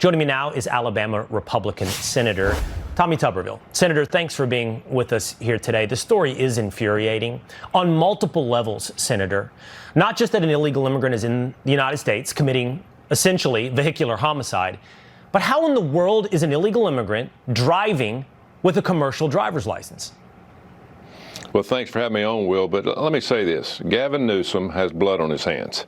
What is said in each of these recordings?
Joining me now is Alabama Republican Senator Tommy Tuberville. Senator, thanks for being with us here today. The story is infuriating on multiple levels, Senator. Not just that an illegal immigrant is in the United States committing essentially vehicular homicide, but how in the world is an illegal immigrant driving with a commercial driver's license? Well, thanks for having me on, Will, but let me say this. Gavin Newsom has blood on his hands.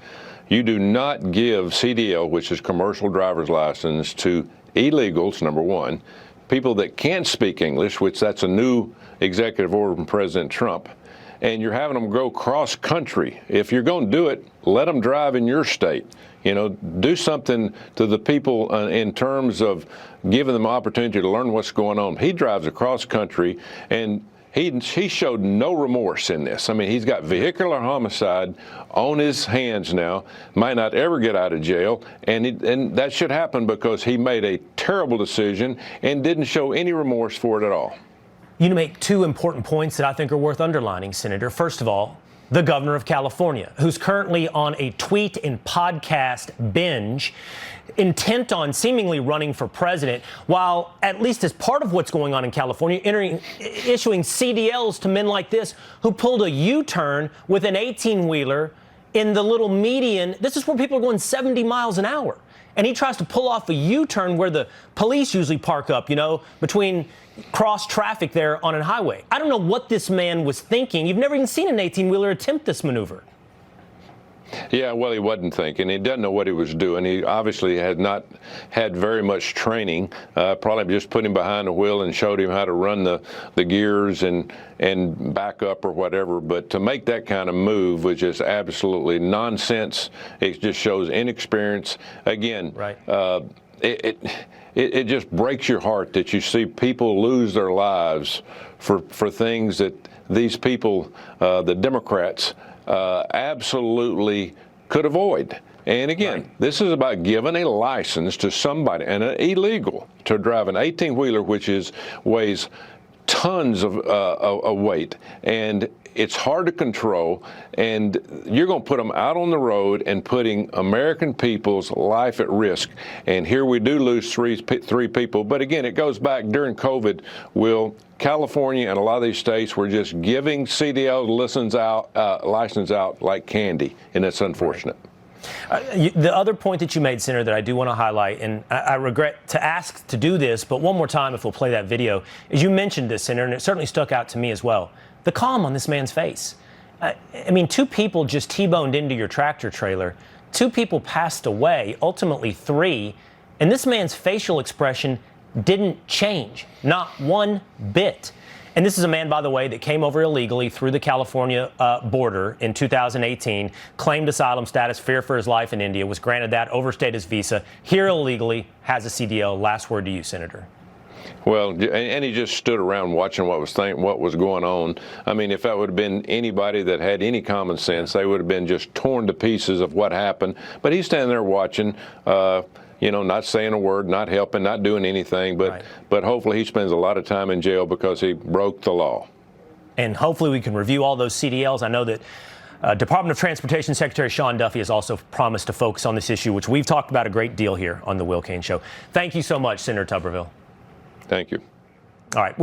You do not give CDL, which is commercial driver's license, to illegals, number one, people that can't speak English, which that's a new executive order from President Trump, and you're having them go cross country. If you're going to do it, let them drive in your state. You know, do something to the people in terms of giving them opportunity to learn what's going on. He drives across country, and he showed no remorse in this. I mean, he's got vehicular homicide on his hands now, might not ever get out of jail, and that should happen because he made a terrible decision and didn't show any remorse for it at all. You make two important points that I think are worth underlining, Senator. First of all, the governor of California, who's currently on a tweet and podcast binge, intent on seemingly running for president, while at least as part of what's going on in California, issuing CDLs to men like this who pulled a U-turn with an 18-wheeler in the little median. This is where people are going 70 miles an hour. And he tries to pull off a U-turn where the police usually park up, you know, between cross traffic there on a highway. I don't know what this man was thinking. You've never even seen an 18-wheeler attempt this maneuver. Yeah, well, he wasn't thinking. He doesn't know what he was doing. He obviously had not had very much training. Probably just put him behind the wheel and showed him how to run the gears and back up or whatever. But to make that kind of move was just absolutely nonsense. It just shows inexperience. Again, right. It just breaks your heart that you see people lose their lives for things that these people, the Democrats, absolutely could avoid. And again, right. This is about giving a license to somebody, and an illegal, to drive an 18-wheeler, which weighs tons of weight, and it's hard to control, and you're going to put them out on the road and putting American people's life at risk. And here we do lose three people. But again, it goes back during COVID, Will. California and a lot of these states were just giving CDL license out like candy, and it's unfortunate. The other point that you made, Senator, that I do want to highlight, and I regret to ask to do this, but one more time if we'll play that video, is you mentioned this, Senator, and it certainly stuck out to me as well. The calm on this man's face. I mean, two people just T-boned into your tractor trailer. Two people passed away, ultimately three, and this man's facial expression didn't change, not one bit. And this is a man, by the way, that came over illegally through the California border in 2018, claimed asylum status, fear for his life in India, was granted that, overstayed his visa, here illegally, has a CDL. Last word to you, Senator. Well, and he just stood around watching what was going on. I mean, if that would have been anybody that had any common sense, they would have been just torn to pieces of what happened. But he's standing there watching, you know, not saying a word, not helping, not doing anything. But, right. But hopefully he spends a lot of time in jail because he broke the law. And hopefully we can review all those CDLs. I know that Department of Transportation Secretary Sean Duffy has also promised to focus on this issue, which we've talked about a great deal here on the Will Cain Show. Thank you so much, Senator Tuberville. Thank you. All right.